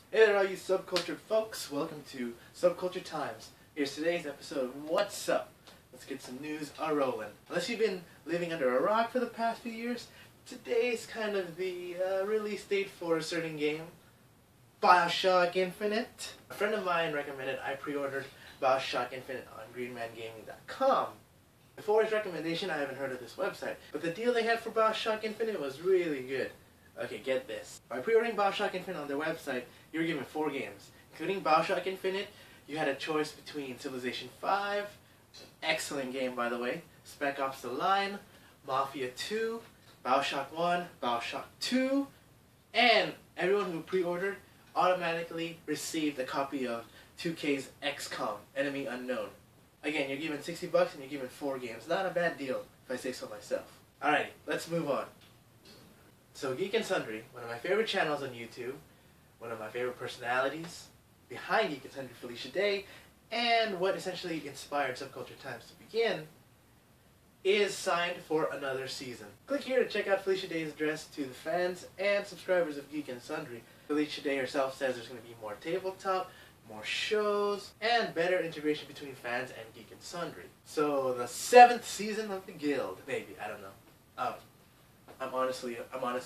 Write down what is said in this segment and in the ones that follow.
Hey there all you subculture folks, welcome to Subculture Times. Here's today's episode of What's Up? Let's get some news a-rolling. Unless you've been living under a rock for the past few years, today's kind of the release date for a certain game, Bioshock Infinite. A friend of mine recommended I pre-ordered Bioshock Infinite on GreenManGaming.com. Before his recommendation, I haven't heard of this website, but the deal they had for Bioshock Infinite was really good. Okay, get this. By pre-ordering Bioshock Infinite on their website, you were given 4 games. Including Bioshock Infinite, you had a choice between Civilization 5, excellent game by the way, Spec Ops The Line, Mafia 2, Bioshock 1, Bioshock 2, and everyone who pre-ordered automatically received a copy of 2K's XCOM, Enemy Unknown. Again, you're given $60 and you're given 4 games. Not a bad deal, if I say so myself. Alrighty, let's move on. So Geek and Sundry, one of my favorite channels on YouTube, one of my favorite personalities behind Geek and Sundry, Felicia Day, and what essentially inspired Subculture Times to begin, is signed for another season. Click here to check out Felicia Day's address to the fans and subscribers of Geek and Sundry. Felicia Day herself says there's going to be more tabletop, more shows, and better integration between fans and Geek and Sundry. So the 7th season of the Guild, maybe, I don't know. I'm honestly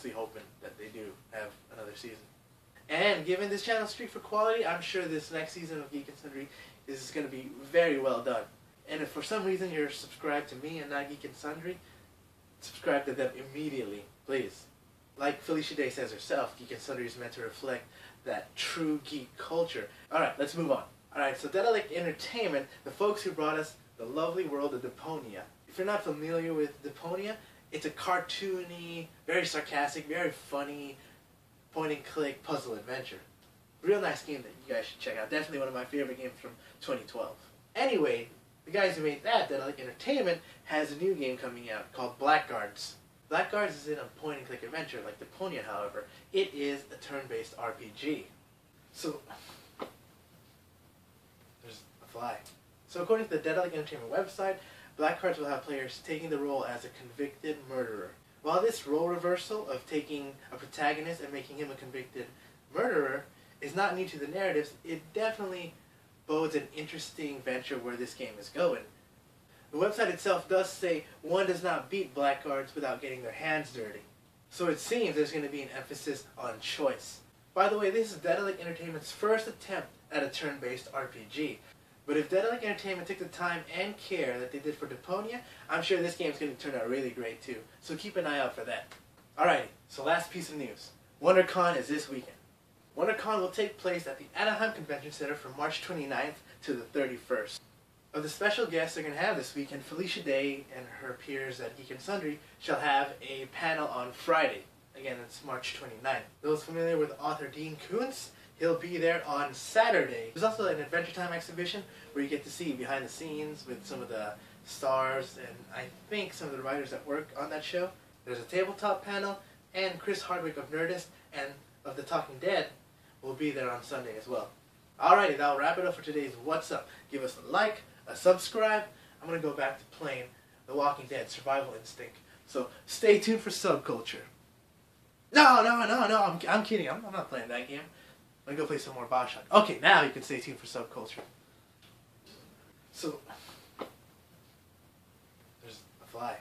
hoping that they do have another season. And given this channel's streak for quality, I'm sure this next season of Geek and Sundry is going to be very well done. And if for some reason you're subscribed to me and not Geek and Sundry, subscribe to them immediately, please. Like Felicia Day says herself, Geek and Sundry is meant to reflect that true geek culture. Alright, let's move on. Alright, so Daedalic Entertainment, the folks who brought us the lovely world of Deponia. If you're not familiar with Deponia, it's a cartoony, very sarcastic, very funny, point-and-click puzzle adventure. Real nice game that you guys should check out. Definitely one of my favorite games from 2012. Anyway, the guys who made that, Daedalic Entertainment, has a new game coming out called Blackguards. Blackguards is in a point-and-click adventure like Deponia, however. It is a turn-based RPG. So, there's a fly. So according to the Daedalic Entertainment website, Blackguards will have players taking the role as a convicted murderer. While this role reversal of taking a protagonist and making him a convicted murderer is not new to the narratives, it definitely bodes an interesting venture where this game is going. The website itself does say one does not beat Blackguards without getting their hands dirty. So it seems there's going to be an emphasis on choice. By the way, this is Daedalic Entertainment's first attempt at a turn-based RPG. But if Daedalic Entertainment took the time and care that they did for Deponia, I'm sure this game's going to turn out really great too. So keep an eye out for that. Alrighty, so last piece of news. Wondercon is this weekend. Wondercon will take place at the Anaheim Convention Center from March 29th to the 31st. Of the special guests they're going to have this weekend, Felicia Day and her peers at Geek and Sundry shall have a panel on Friday. Again, it's March 29th. Those familiar with author Dean Koontz, he'll be there on Saturday. There's also an Adventure Time exhibition where you get to see behind the scenes with some of the stars and I think some of the writers that work on that show. There's a tabletop panel, and Chris Hardwick of Nerdist and of The Talking Dead will be there on Sunday as well. Alrighty, that'll wrap it up for today's What's Up. Give us a like, a subscribe. I'm going to go back to playing The Walking Dead Survival Instinct. So stay tuned for Subculture. No, I'm kidding. I'm not playing that game. I'm going to go play some more Bioshock. Okay, now you can stay tuned for Subculture. So, there's a fly.